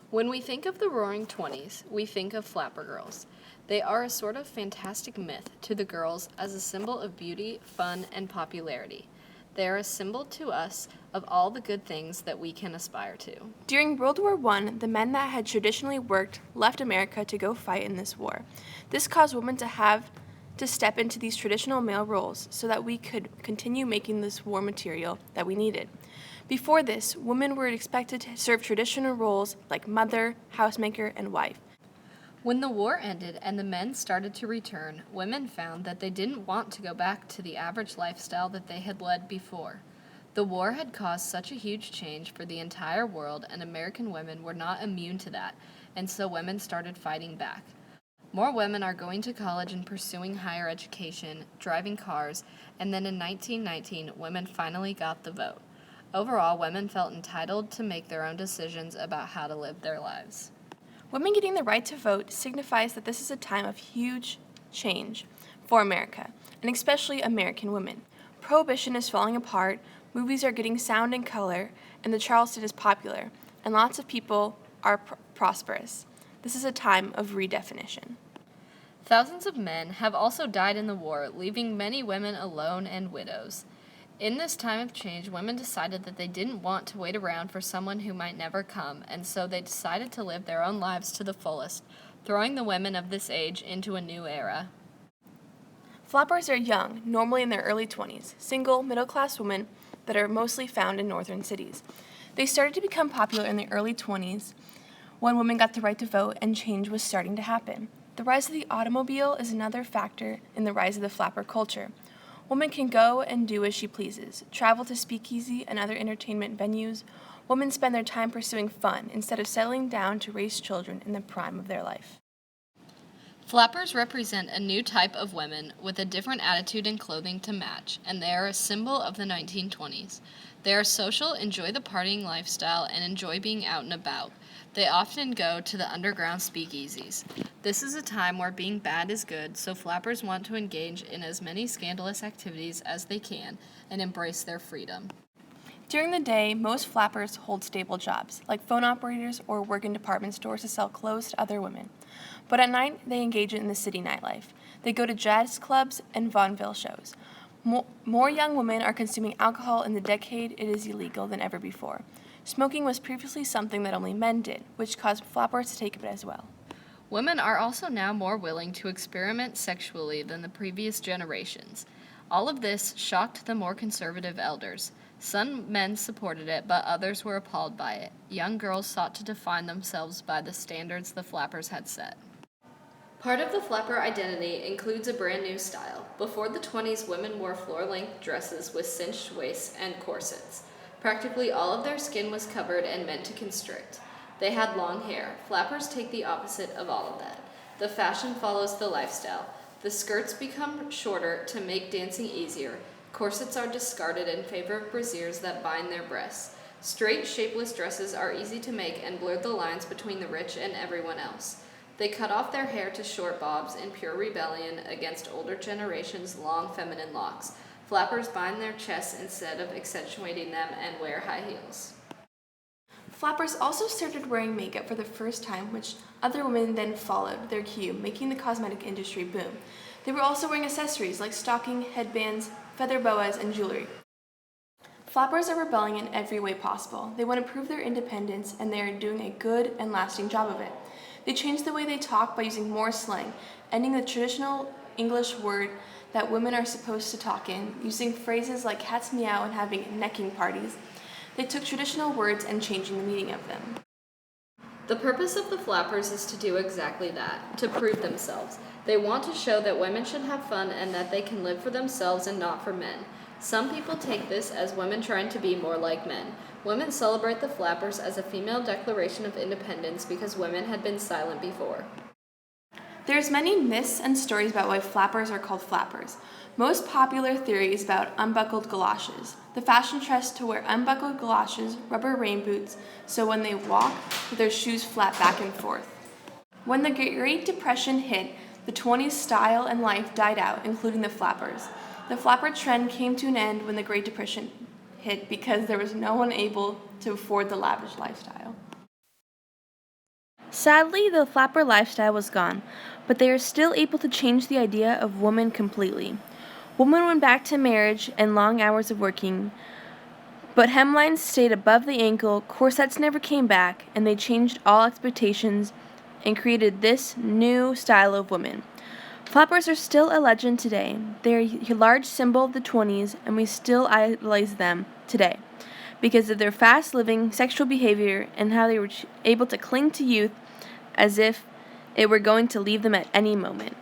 When we think of the Roaring Twenties, we think of flapper girls. They are a sort of fantastic myth to the girls as a symbol of beauty, fun, and popularity. They are a symbol to us of all the good things that we can aspire to. During World War I, the men that had traditionally worked left America to go fight in this war. This caused women to have to step into these traditional male roles so that we could continue making this war material that we needed. Before this, women were expected to serve traditional roles like mother, housemaker, and wife. When the war ended and the men started to return, women found that they didn't want to go back to the average lifestyle that they had led before. The war had caused such a huge change for the entire world, and American women were not immune to that, and so women started fighting back. More women are going to college and pursuing higher education, driving cars, and then in 1919, women finally got the vote. Overall, women felt entitled to make their own decisions about how to live their lives. Women getting the right to vote signifies that this is a time of huge change for America, and especially American women. Prohibition is falling apart, movies are getting sound and color, and the Charleston is popular, and lots of people are prosperous. This is a time of redefinition. Thousands of men have also died in the war, leaving many women alone and widows. In this time of change, women decided that they didn't want to wait around for someone who might never come, and so they decided to live their own lives to the fullest, throwing the women of this age into a new era. Flappers are young, normally in their early 20s, single, middle-class women that are mostly found in northern cities. They started to become popular in the early 20s when women got the right to vote and change was starting to happen. The rise of the automobile is another factor in the rise of the flapper culture. Women can go and do as she pleases, travel to speakeasy and other entertainment venues. Women spend their time pursuing fun instead of settling down to raise children in the prime of their life. Flappers represent a new type of women with a different attitude and clothing to match, and they are a symbol of the 1920s. They are social, enjoy the partying lifestyle, and enjoy being out and about. They often go to the underground speakeasies. This is a time where being bad is good, so flappers want to engage in as many scandalous activities as they can and embrace their freedom. During the day, most flappers hold stable jobs, like phone operators or work in department stores to sell clothes to other women. But at night, they engage in the city nightlife. They go to jazz clubs and vaudeville shows. More young women are consuming alcohol in the decade it is illegal than ever before. Smoking was previously something that only men did, which caused flappers to take it as well. Women are also now more willing to experiment sexually than the previous generations. All of this shocked the more conservative elders. Some men supported it, but others were appalled by it. Young girls sought to define themselves by the standards the flappers had set. Part of the flapper identity includes a brand new style. Before the 20s, women wore floor-length dresses with cinched waists and corsets. Practically all of their skin was covered and meant to constrict. They had long hair. Flappers take the opposite of all of that. The fashion follows the lifestyle. The skirts become shorter to make dancing easier. Corsets are discarded in favor of brassieres that bind their breasts. Straight, shapeless dresses are easy to make and blur the lines between the rich and everyone else. They cut off their hair to short bobs in pure rebellion against older generations' long feminine locks. Flappers bind their chests instead of accentuating them and wear high heels. Flappers also started wearing makeup for the first time, which other women then followed their cue, making the cosmetic industry boom. They were also wearing accessories like stocking, headbands, feather boas, and jewelry. Flappers are rebelling in every way possible. They want to prove their independence, and they are doing a good and lasting job of it. They change the way they talk by using more slang, ending the traditional English word that women are supposed to talk in, using phrases like cats meow and having necking parties. They took traditional words and changing the meaning of them. The purpose of the flappers is to do exactly that, to prove themselves. They want to show that women should have fun and that they can live for themselves and not for men. Some people take this as women trying to be more like men. Women celebrate the flappers as a female declaration of independence because women had been silent before. There's many myths and stories about why flappers are called flappers. Most popular theory is about unbuckled galoshes. The fashion trend to wear unbuckled galoshes, rubber rain boots, so when they walk, their shoes flap back and forth. When the Great Depression hit, the 20s style and life died out, including the flappers. The flapper trend came to an end when the Great Depression hit because there was no one able to afford the lavish lifestyle. Sadly, the flapper lifestyle was gone, but they are still able to change the idea of woman completely. Women went back to marriage and long hours of working, but hemlines stayed above the ankle, corsets never came back, and they changed all expectations and created this new style of women. Flappers are still a legend today. They are a large symbol of the 20s, and we still idolize them today because of their fast living, sexual behavior, and how they were able to cling to youth as if it were going to leave them at any moment.